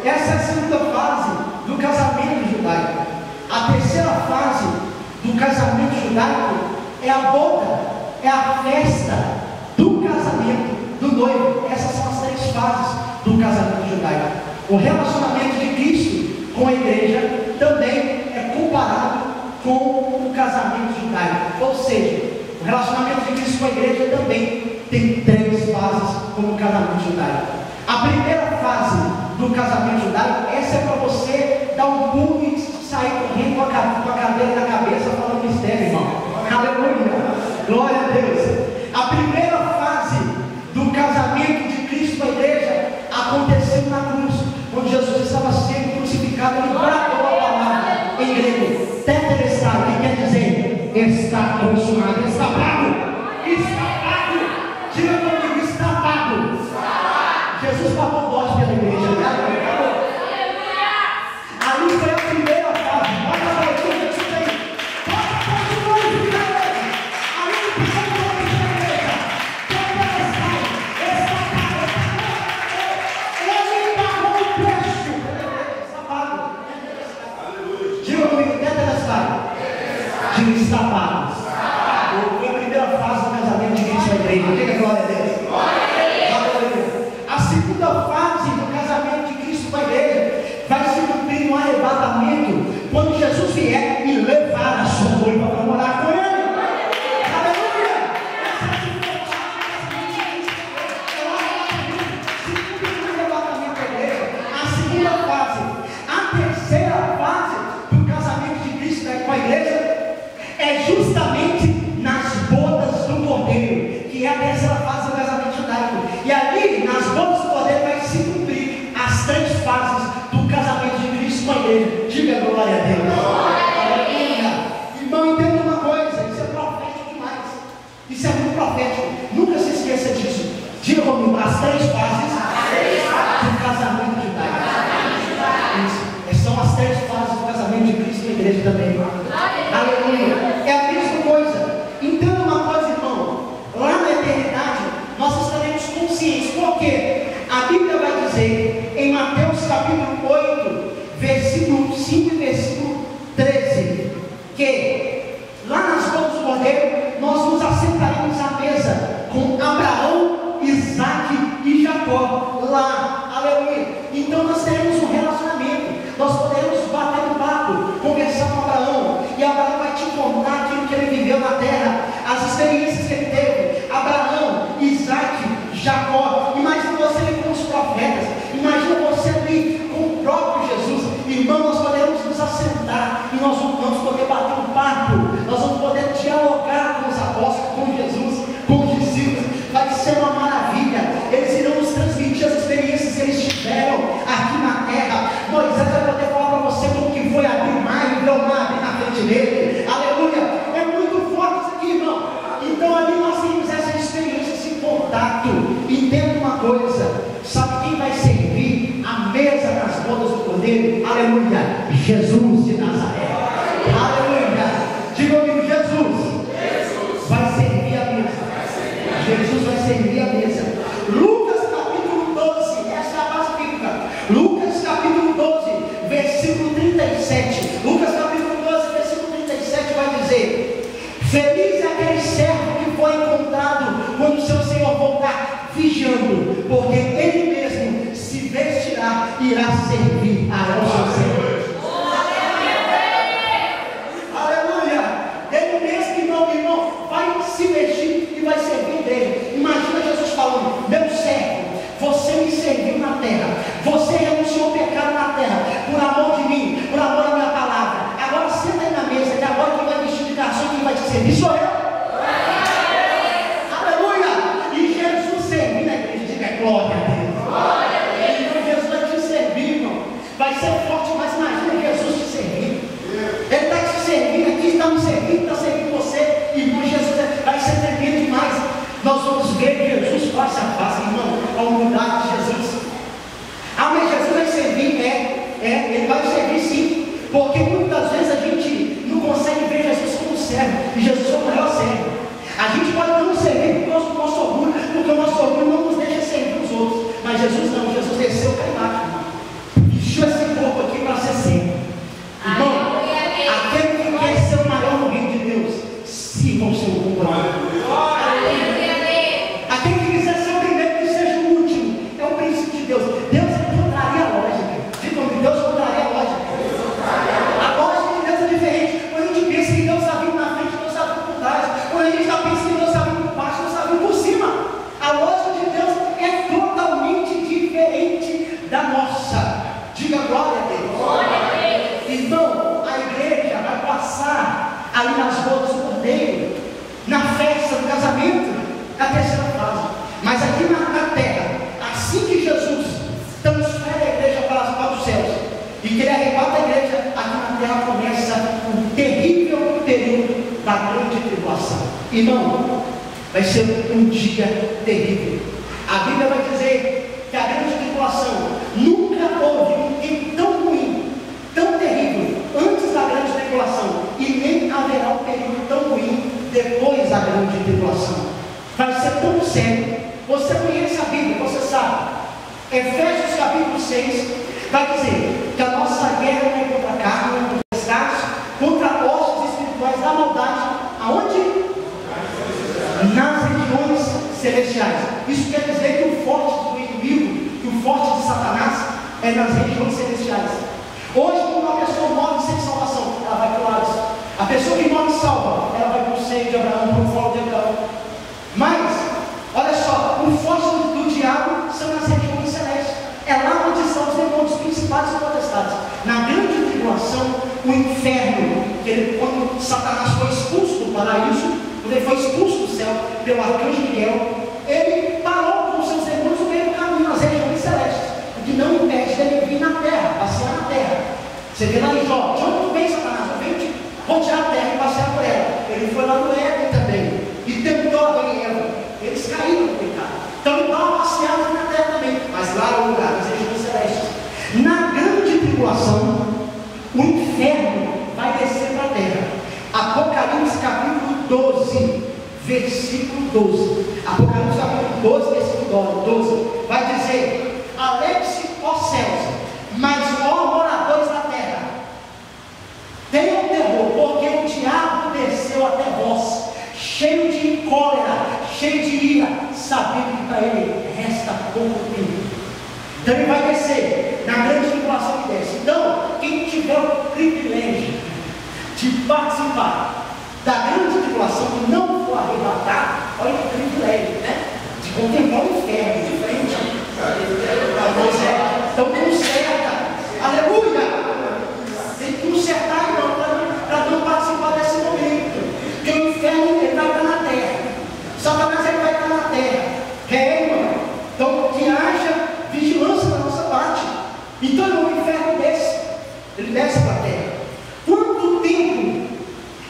[SPEAKER 2] Essa é a segunda fase do casamento judaico. A terceira fase do casamento judaico é a boda, é a festa do casamento do noivo. Essas são as 3 fases do casamento judaico. O relacionamento de Cristo com a igreja também é comparado com o casamento judaico. Ou seja, o relacionamento de Cristo com a igreja também tem 3 fases como o casamento judaico. A primeira fase do casamento judaico, essa é para você dar um pulo e sair correndo com a cadeira na cabeça falando mistério, irmão. Aleluia, glória a Deus. A primeira fase aí, nas bodas do Cordeiro, vai se cumprir as 3 fases do casamento de Cristo com a igreja. Diga glória a Deus. Irmão, entenda uma coisa, isso é profético demais. Isso é muito profético. Nunca se esqueça disso. Diga comigo, as 3 fases do casamento de Cristo. São as 3 fases do casamento de Cristo com a igreja também. Aleluia. É a mesma coisa. Entenda uma coisa, irmão. Lá na eternidade, nós estaremos conscientes. Por quê? A Bíblia vai dizer em Mateus capítulo 8, versículo 5 e versículo 13, que lá nas bodas do Cordeiro nós nos assentaremos à mesa com Abraão, Isaque e Jacó. Lá, aleluia. Então nós teremos um relacionamento. Nós podemos bater um papo, conversar com Abraão, e Abraão vai te contar aquilo que ele viveu na terra, as experiências que ele teve. Abraão, Isaque, Jacó. Imagina você ali com os profetas, imagina você ali com o próprio Jesus. Irmão, nós podemos nos assentar e nós vamos poder bater um papo, nós vamos poder dialogar com os apóstolos, com Jesus, com os discípulos. Vai ser uma maravilha. Eles irão nos transmitir as experiências que eles tiveram aqui na terra. Moisés vai poder falar para você como que foi abrir o mar e ver o mar abrir na frente dele. Aleluia. É muito forte isso aqui, irmão. Então ali nós temos essa experiência, esse contato. Entenda uma coisa, sabe quem vai servir a mesa nas bodas do Cordeiro? Aleluia. Jesus de Nazaré. Aleluia. Diga comigo, Jesus vai servir a mesa. Jesus vai servir a mesa. Lucas capítulo 12, essa é a base bíblica. Lucas capítulo 12, versículo 37. Lucas capítulo 12, versículo 37 vai dizer: feliz é aquele servo que foi encontrado quando o seu Senhor voltar vigiando, porque ele mesmo se vestirá e irá servir ao seu Senhor. Vai se vestir e vai servir dele. Imagina Jesus falando: meu servo, você me serviu na terra, você renunciou ao pecado na terra, por amor de mim, por amor da minha palavra. Agora senta aí na mesa, que agora quem vai vestir de garçom, quem vai te servir sou eu. Aleluia. E Jesus servir na igreja, diga glória a Deus. Então Jesus vai te servir, irmão. Vai ser forte, mas imagina Jesus te servir. Ele está te servindo aqui, está me servindo, está servindo você. Irmão, Jesus vai ser tremendo demais. Nós vamos ver Jesus face a face, irmão, a humildade de Jesus. Ah, mas Jesus vai servir, ele vai servir sim, porque muitas vezes a gente não consegue ver Jesus como servo, e Jesus é o maior servo. A gente pode não servir por causa do nosso orgulho, porque o nosso orgulho não nos deixa servir os outros, mas Jesus não. Jesus desceu o caimato, vestiu esse corpo aqui para ser servo. Irmão, aquele que quer ser o maior no reino de Deus, sirva o seu companheiro. Aquele que quiser ser o primeiro, que seja o último. É o princípio de Deus. Deus contraria a lógica. Diga comigo, Deus contraria a lógica. A lógica de Deus é diferente. Quando a gente pensa que Deus está vindo na frente, Deus está vindo por trás. Quando a gente está pensando que Deus está vindo por baixo, Deus está vindo por cima. A lógica de Deus é totalmente diferente da nossa. Diga glória a Deus. Então, a igreja vai passar ali nas bodas do Cordeiro, na festa do casamento, a terceira fase. Mas aqui na terra, assim que Jesus transfere a igreja para os céus e que ele arrebata a igreja, aqui na terra começa um terrível período da grande tribulação. Irmão, vai ser um dia terrível. A Bíblia vai dizer que a grande tribulação nunca houve um tempo tão ruim, tão terrível antes da grande tribulação, e nem haverá um período tão ruim depois da grande tribulação. Vai ser tão sério. Você conhece a Bíblia, você sabe. Efésios capítulo 6 vai dizer que a nossa guerra não é contra a carne, não é contra os carros, contra hostes espirituais da maldade. Aonde? Nas regiões celestiais. Isso quer dizer que o forte do inimigo, que o forte de Satanás é nas regiões celestiais. Hoje, quando uma pessoa morre sem salvação, ela vai para o lado. A pessoa que morre salva, ela vai para o seio de Abraão, para o colo de Abraão. Mas, olha só, o forte do diabo são nas regiões celestes. É lá onde estão os demônios principais e potestades. Na grande tribulação, o inferno, quando Satanás foi expulso do paraíso, quando ele foi expulso do céu pelo arcanjo Miguel, ele parou com os seus demônios no meio Você vê lá em Jó, de onde tu vem, Satanás? Eu venho te rodear a terra e passear por ela. Ele foi lá no Éden também e tentou Adão e Eva. Eles caíram no pecado. Então ele dá uma passeada na terra também. Mas lá é o lugar das regiões celestes. Na grande tribulação, o inferno vai descer para a terra. Apocalipse capítulo 12, versículo 12. Apocalipse capítulo 12, versículo 12. Vai dizer: alegre-se, ó céus, mas ó moradores da terra, tenham terror, porque o diabo desceu até vós, cheio de cólera, cheio de ira, sabendo que para ele resta pouco tempo. Então ele vai descer, na grande tribulação que desce. Então, quem tiver o privilégio de participar da grande tribulação, que não for arrebatado, olha que privilégio, né? De contemplar o inferno de frente. Então conserta, aleluia! Tem que consertar, irmão, para não participar desse momento. Porque o inferno ele vai estar na terra, Satanás ele vai estar na terra, irmão. Então que haja vigilância da nossa parte. Então o inferno desce, ele desce para a terra. Quanto tempo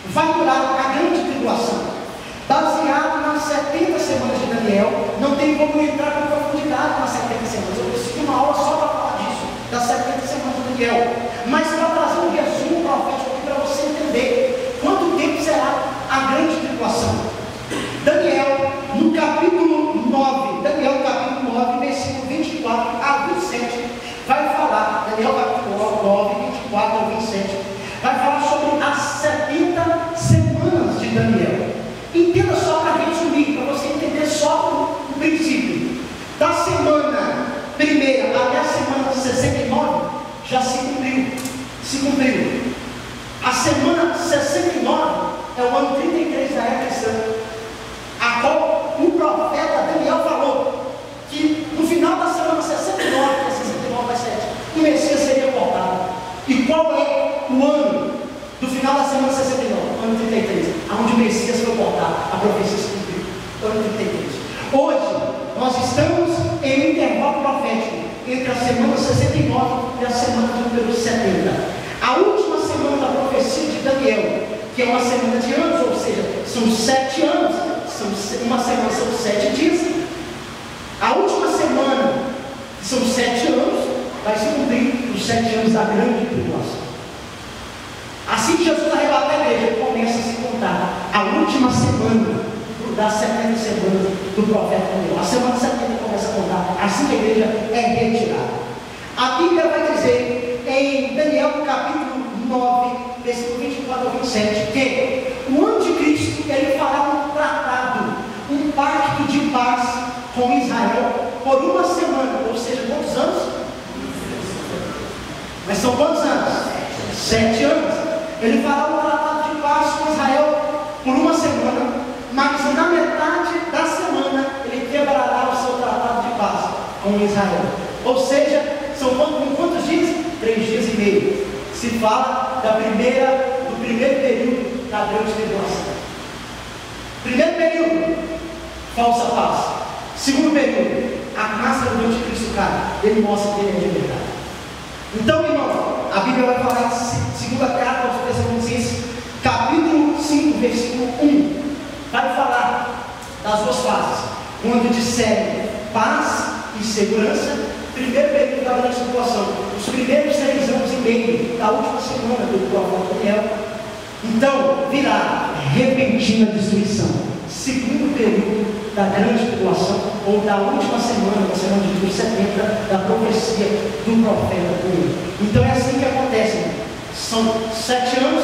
[SPEAKER 2] vai durar a grande tribulação? Baseado nas 70 semanas de Daniel, não tem como entrar com profundidade nas 70 semanas. Eu preciso de uma aula só para falar disso, das 70 semanas de Daniel. Mas para trazer um resumo profético aqui para você entender quanto tempo será a grande tribulação. Daniel, no capítulo 9, versículo 24 a 27, vai falar, Daniel capítulo 9, 24 a 27, vai falar sobre as 70 semanas de Daniel. Entenda só para resumir, para você entender só o princípio. Da semana primeira até a semana 69, já se cumpriu. A semana 69 é o ano 33 da era cristã, a qual o profeta Daniel falou que no final da semana 69, que é 69 mais 7, o Messias seria cortado. E qual é o ano do final da semana 69? Ano 33, onde o Messias foi cortado, a profecia se cumpriu. Ano 33. Hoje, nós estamos em um intervalo profético entre a semana 69 e a semana de número 70. A última semana da profecia de Daniel, que é uma semana de anos, ou seja, são 7 anos, uma semana são 7 dias. A última semana, que são 7 anos, vai se cumprir os 7 anos da grande tribulação. Assim que Jesus arrebata a igreja, começa a se contar a última semana das 70 semanas do profeta Daniel. A semana 70 começa a contar, assim que a igreja é retirada. A Bíblia vai dizer em Daniel capítulo 9, versículo 24 a 27, que o anticristo ele fará um tratado, um pacto de paz com Israel por uma semana, ou seja, quantos anos? Mas são quantos anos? 7 anos. Ele fará um tratado de paz com Israel por uma semana, mas na metade da semana ele quebrará o seu tratado de paz com Israel. Ou seja, são quantos dias? 3 dias e meio. Se fala do primeiro período da grande tribulação. Primeiro período, falsa paz. Segundo período, a máscara do anticristo cai. Ele mostra que ele é de verdade. Então, irmão, a Bíblia vai falar, segunda carta aos Tessalonicenses, capítulo 5, versículo 1, vai falar das duas fases, quando disserem paz e segurança, primeiro período da grande tribulação, os primeiros 3 anos e meio da última semana do profeta Daniel, então virá repentina destruição, segundo período da grande tribulação, ou da última semana, da semana de número 70, da profecia do profeta Daniel. Então é assim que acontece, né? São 7 anos,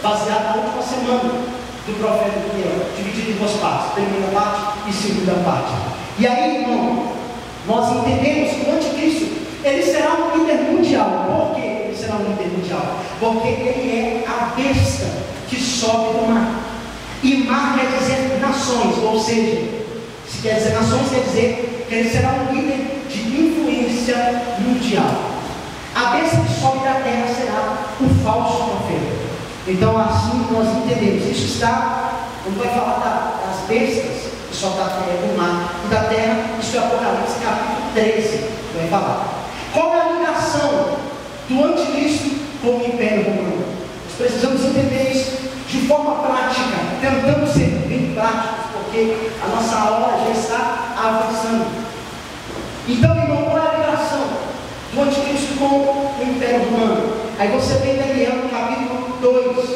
[SPEAKER 2] baseado na última semana do profeta Daniel, dividido em 2 partes, primeira parte e segunda parte. E aí, irmão, nós entendemos que o anticristo, ele será um líder mundial. Por que ele será um líder mundial? Porque ele é a besta que sobe do mar. E mar quer dizer nações, ou seja, se quer dizer nações, quer dizer que ele será um líder de influência mundial. A besta que sobe da terra será o falso profeta. Então assim nós entendemos. Isso está, quando vai falar das bestas que sobem da terra, do mar e da terra, isso é Apocalipse capítulo 13, vai falar. Qual é a ligação do anticristo como Império Romano. Nós precisamos entender isso de forma prática, tentando ser bem práticos, porque a nossa hora já está avançando. Então, irmão, qual é a ligação do anticristo com o Império Romano? Aí você vê Daniel no capítulo 2,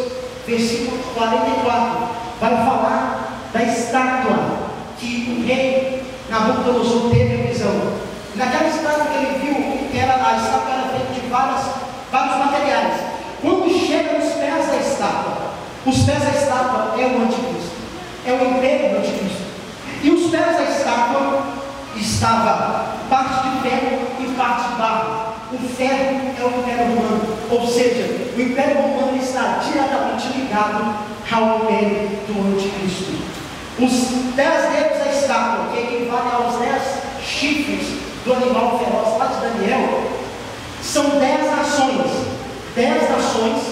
[SPEAKER 2] versículo 44, vai falar da estátua que o rei Nabucodonosor teve a visão. Naquela estátua que ele viu, a estátua era feita de vários materiais. Quando chega nos pés da estátua, os pés da estátua é o anticristo, é o império do anticristo. E os pés da estátua estava parte de ferro e parte de barro. O ferro é o Império Romano, ou seja, o Império Romano está diretamente ligado ao império do anticristo. Os 10 dedos da estátua, que equivalem aos 10 chifres do animal feroz lá de Daniel, são 10 nações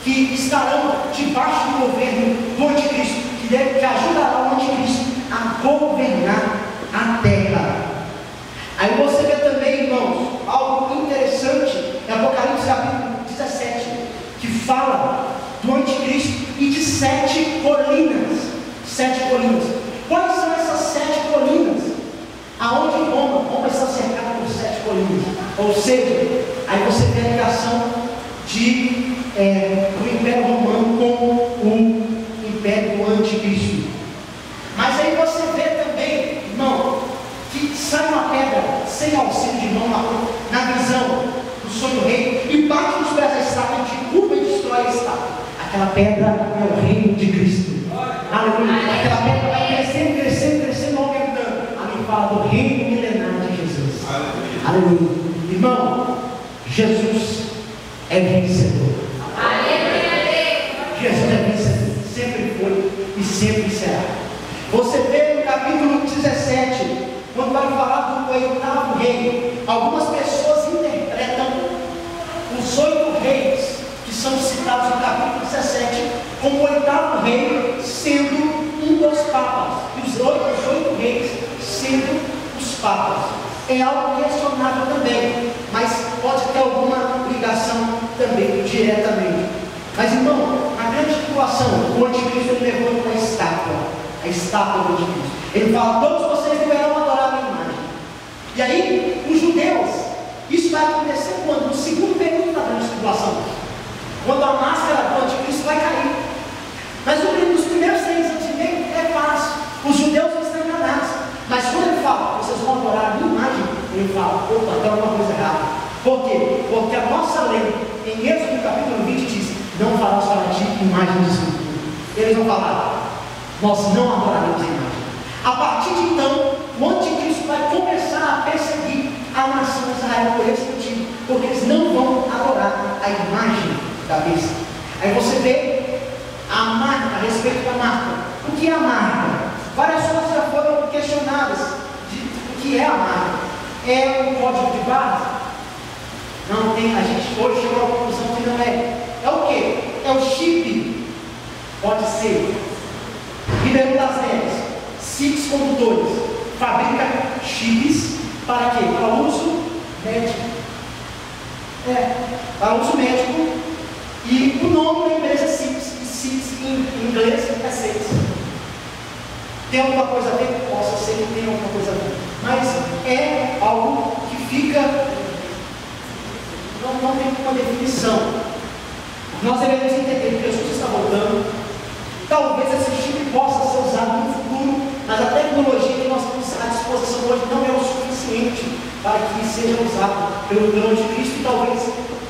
[SPEAKER 2] que estarão debaixo do governo do anticristo, que ajudará o anticristo a governar a terra. Aí você vê também, irmãos, algo interessante em Apocalipse capítulo 17, que fala do anticristo e de 7 colinas. 7 colinas. Quais são essas 7 colinas? Aonde Roma está cercada por 7 colinas. Ou seja, aí você vê a ligação do Império Romano com o Império do Anticristo. Mas aí você vê também, irmão, que sai uma pedra sem auxílio de mão na visão do sonho do rei e bate nos pés da estátua, derruba e destrói a estátua. Aquela pedra é o reino de Cristo. Aleluia. Aquela pedra vai crescendo, aumentando. Ali fala do reino milenar de Jesus. Aleluia. Irmão, Jesus é vencedor. Jesus é vencedor. Sempre foi e sempre será. Você vê no capítulo 17, quando vai falar do 8º rei, algumas pessoas interpretam os 8 reis que são citados no capítulo 17 como o 8º rei sendo um dos papas, e os 8 reis sendo os papas. É algo questionável também, mas pode ter alguma ligação também diretamente. Mas irmão, na grande tribulação, o anticristo levanta uma a estátua do anticristo. Ele fala: todos vocês deverão adorar a minha imagem. E aí, os judeus, isso vai acontecer quando? No segundo período da grande tribulação, quando a máscara do anticristo vai cair. Mas nos primeiros 3 anos e meio é fácil, os judeus não estão enganados. Mas quando ele fala: vocês vão adorar a minha imagem, ele fala: opa, tem alguma coisa errada. Por quê? Porque a nossa lei, em Êxodo capítulo 20, diz: não farás para ti imagem de escultura. Eles vão falar: nós não adoraremos a imagem. A partir de então, o anticristo vai começar a perseguir a nação de Israel por esse motivo, porque eles não vão adorar a imagem da besta. Aí você vê a marca, a respeito da marca. O que é a marca? Várias coisas já foram questionadas o que é a marca. É um código de barra? Não tem, a gente hoje chegou à conclusão que não é. É o que? É o chip? Pode ser. Ribeirão das Neves, CITES Condutores, fabrica chips para quê? Para uso médico. Para uso médico. E o nome da empresa é CITES em inglês é CITES. Tem alguma coisa a ver? Possa ser que tenha alguma coisa a ver. Mas é algo que fica, não tem uma definição. Nós devemos entender que Jesus está voltando. Talvez esse chip possa ser usado no futuro, mas a tecnologia que nós temos à disposição hoje não é o suficiente para que seja usado pelo plano de Cristo. E talvez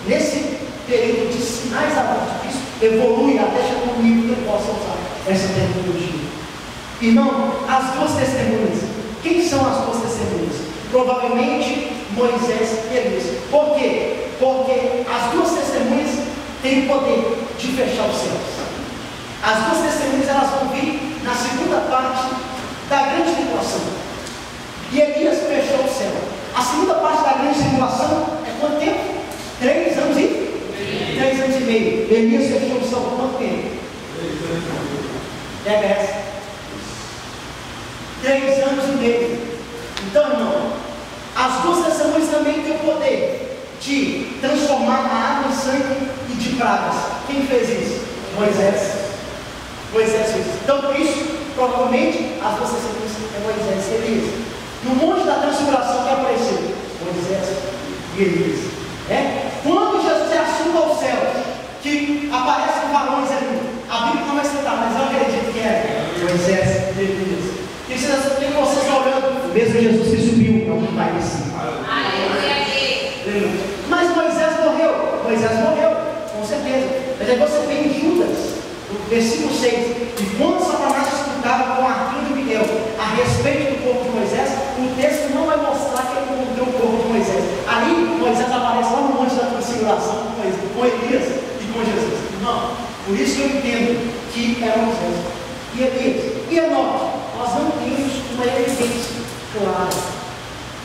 [SPEAKER 2] nesse período de sinais da morte de Cristo evolui até chegar um nível que possa usar essa tecnologia. Irmão, as 2 testemunhas. Quem são as 2 testemunhas? Provavelmente Moisés e Elias. Por quê? Porque as 2 testemunhas têm o poder de fechar os céus. As 2 testemunhas, elas vão vir na segunda parte da grande tribulação. E Elias fechou o céu. A segunda parte da grande tribulação é quanto tempo? 3 anos e meio. Elias fechou o céu por quanto tempo? 3 anos. 3 anos e meio. Então, irmão, as 2 testemunhas também têm o poder de transformar a água em sangue e de pragas. Quem fez isso? Moisés. Moisés fez isso. Então, por isso, provavelmente, as duas testemunhas é Moisés e Elias. No monte da transfiguração, quem apareceu? Moisés e Elias. Quando Jesus é assunto aos céus, que aparecem varões ali, a Bíblia não vai citar, mas eu acredito que é Moisés e Elias. E vocês estão olhando, o mesmo Jesus que subiu, é o que vai descer. Mas Moisés morreu, com certeza. Mas aí você tem em Judas, no versículo 6, e quando Satanás disputava com Arquídeo e Miguel a respeito do corpo de Moisés, o texto não vai mostrar que ele encontrou o corpo de Moisés. Ali, Moisés aparece lá no monte da transfiguração com Elias e com Jesus. Não, por isso que eu entendo que era Moisés e Elias. E Enoque, nós não temos uma evidência clara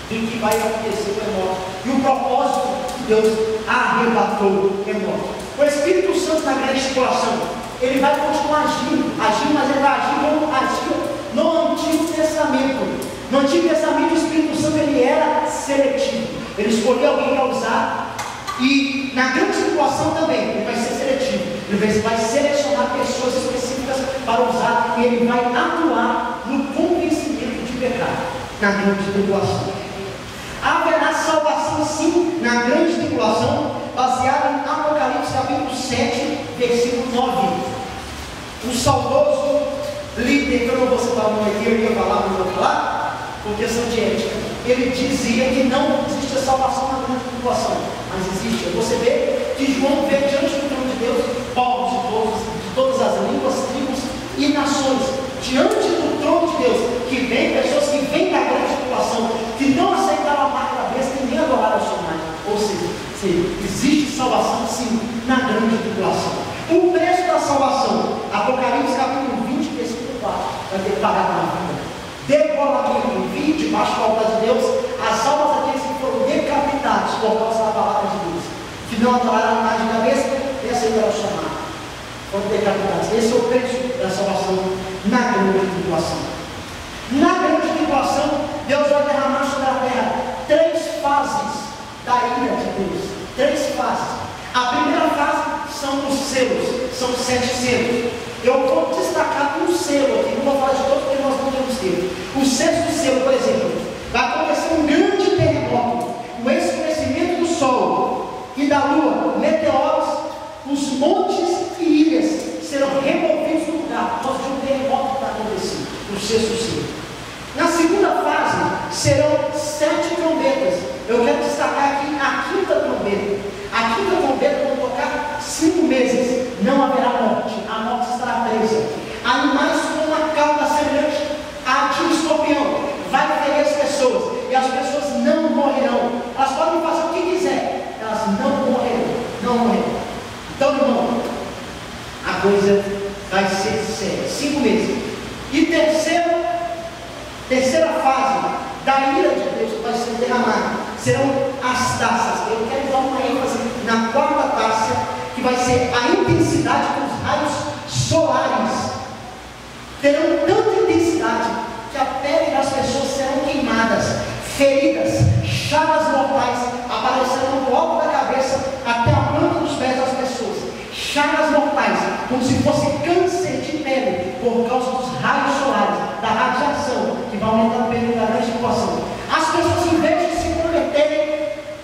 [SPEAKER 2] do que vai acontecer com Enoque. E o propósito de Deus arrebatou Enoque. O Espírito Santo na grande tribulação, ele vai continuar agindo, mas ele vai agir como agiu no Antigo Testamento. No Antigo Testamento, o Espírito Santo ele era seletivo. Ele escolheu alguém para usar. E na grande tribulação também, ele vai ser seletivo. Ele vai selecionar pessoas específicas para usar. E ele vai atuar no convencimento de pecado na grande tribulação. Haverá salvação sim na grande tribulação, baseada em Apocalipse capítulo 7, versículo 9. O saudoso líder, que eu não vou citar o nome aqui, eu ia falar, mas não vou falar, por questão de ética. Ele dizia que não existe a salvação na grande tribulação, mas existe. Você vê que João vê diante do trono de Deus povos de todas as línguas, tribos e nações. Diante do trono de Deus, que vem pessoas que vêm da grande tribulação, que não aceitaram a marca da besta e nem adoraram a sua imagem. Ou seja, existe salvação sim na grande tribulação. O preço da salvação, Apocalipse capítulo 20, versículo 4, vai ter que pagar pela vida. Degolamento, envio debaixo do altar de Deus, as almas daqueles que foram decapitados por causa da palavra de Deus, que não adoraram a imagem da besta e aceitaram o chamado. Foram decapitados. Esse é o preço da salvação na grande tribulação. Na grande tribulação, Deus vai derramar sobre a terra 3 fases da ira de Deus. 3 fases. A primeira fase são os selos, são 7 selos. Eu vou destacar um selo aqui, não vou falar de todos porque nós não temos tempo. O 6º selo, por exemplo, vai acontecer um grande terremoto, o escurecimento do sol e da lua, meteoros, os montes e ilhas serão removidos do lugar por causa de um terremoto que está acontecendo, o 6º selo. Na segunda fase serão 7 trombetas. Eu quero destacar aqui a 5ª trombeta. A 5ª trombeta, quando tocar 5 meses, não haverá morte. A morte estará presa. Animais com uma cauda semelhante a de um escorpião vai ferir as pessoas, e as pessoas não morrerão. Elas podem fazer o que quiser, elas não morrerão. Não morrerão. Então, irmão, a coisa vai ser séria. 5 meses. E terceira fase da ira de Deus que vai ser derramada serão as taças. Eu quero dar uma ênfase na 4ª taça, que vai ser a intensidade dos raios solares. Terão tanta intensidade que a pele das pessoas serão queimadas, feridas, chagas mortais aparecerão do alto da cabeça até a planta dos pés das pessoas. Chagas mortais, como se fosse câncer de pele, por causa dos raios solares, da radiação que vai aumentar o período da grande tribulação. As pessoas, em vez de se converterem,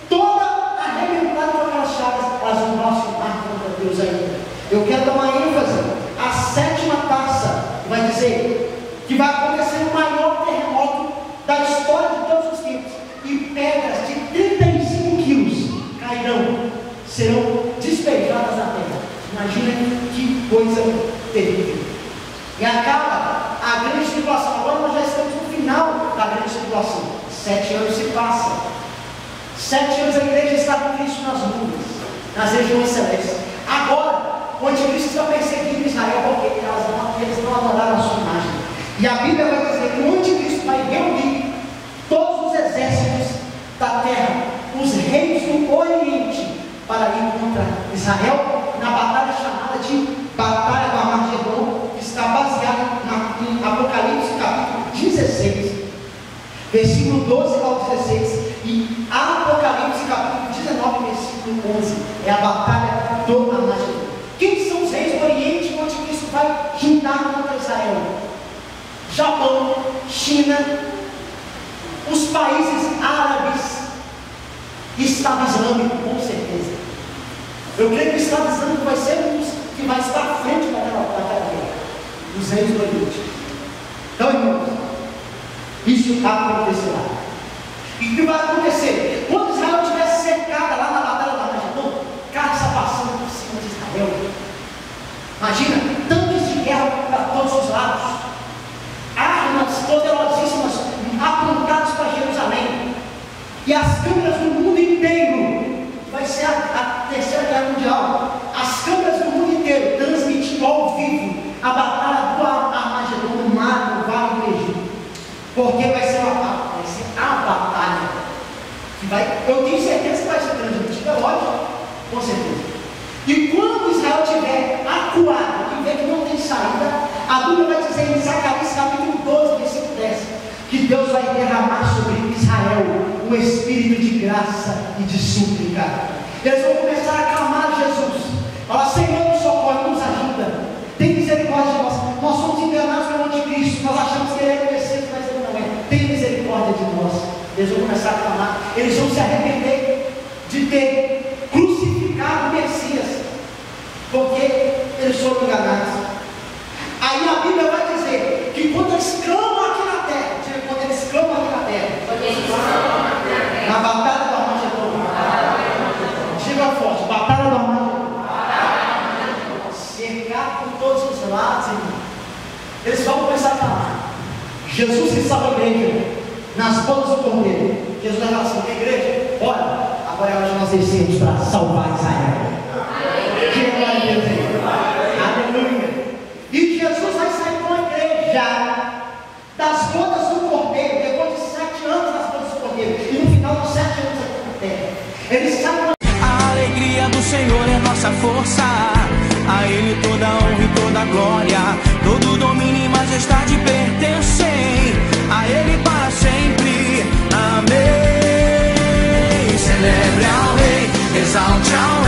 [SPEAKER 2] toda arrebentada com aquelas chagas, elas vão blasfemar contra Deus ainda. Eu quero dar uma ênfase. A 7ª taça vai dizer que vai acontecer o maior terremoto da história de todos os tempos, e pedras de 35 quilos cairão, serão despejadas na terra. Imagina que coisa terrível. E acaba a grande tribulação. Agora nós já estamos no final da grande tribulação. 7 anos se passam. 7 anos a igreja está com Cristo nas nuvens, nas regiões celestes. Agora, o anticristo está perseguindo Israel porque eles não adoraram a sua imagem. E a Bíblia vai dizer que o anticristo vai reunir todos os exércitos da terra, os reis do Oriente, para ir contra Israel na batalha chamada de Batalha do Armagedon, que está baseada em Apocalipse capítulo 16, versículo 12 ao 16, e Apocalipse capítulo 19, versículo 11, é a batalha do Armagedon. Japão, China, os países árabes, Estado Islâmico, com certeza. Eu creio que o Estado Islâmico vai ser um dos que vai estar à frente daquela guerra, dos reis do Oriente. Então, irmãos, isso acontecerá. E o que vai acontecer? Quando Israel estiver cercada lá na batalha da Armagedon, caça passando por cima de Israel. Imagina, tanques de guerra para todos os lados, armas poderosíssimas apontadas para Jerusalém, e as câmeras do mundo inteiro, vai ser a terceira guerra mundial, as câmeras do mundo inteiro transmitindo ao vivo a batalha do Armagedon no mar, no vale do Egito, porque vai ser a batalha que vai, eu tenho certeza que vai ser transmitida, lógico, com certeza. E quando Israel tiver acuado e ver que não tem saída, a Bíblia vai dizer em Zacarias capítulo 12, versículo 10, que Deus vai derramar sobre Israel um espírito de graça e de súplica. Eles vão começar a clamar a Jesus, falar: Senhor, nos socorre, nos ajuda, tem misericórdia de nós. Nós somos enganados pelo anticristo, nós achamos que ele é o Messias, mas ele não é. Tem misericórdia de nós. Eles vão começar a clamar, eles vão se arrepender de ter crucificado o Messias, porque eles foram enganados. Aí a Bíblia vai dizer que quando eles clamam aqui na terra, quando eles clamam aqui na terra, na batalha do Armagedon, diga forte, batalha do Armagedon, cercado por todos os lados, irmão, eles vão começar a clamar. Jesus que salva a igreja nas bodas do Cordeiro. Jesus vai falar assim: igreja, olha, agora é hora de nós descermos para salvar Israel. Aleluia. E Jesus vai sair com a igreja das bodas do Cordeiro, depois de 7 anos das bodas do Cordeiro, e no final dos 7 anos aqui na terra, ele sai.
[SPEAKER 1] A alegria do Senhor é nossa força, a Ele toda honra e toda glória, todo domínio e majestade pertencem a Ele para sempre. Amém. Celebre ao Rei, exalte ao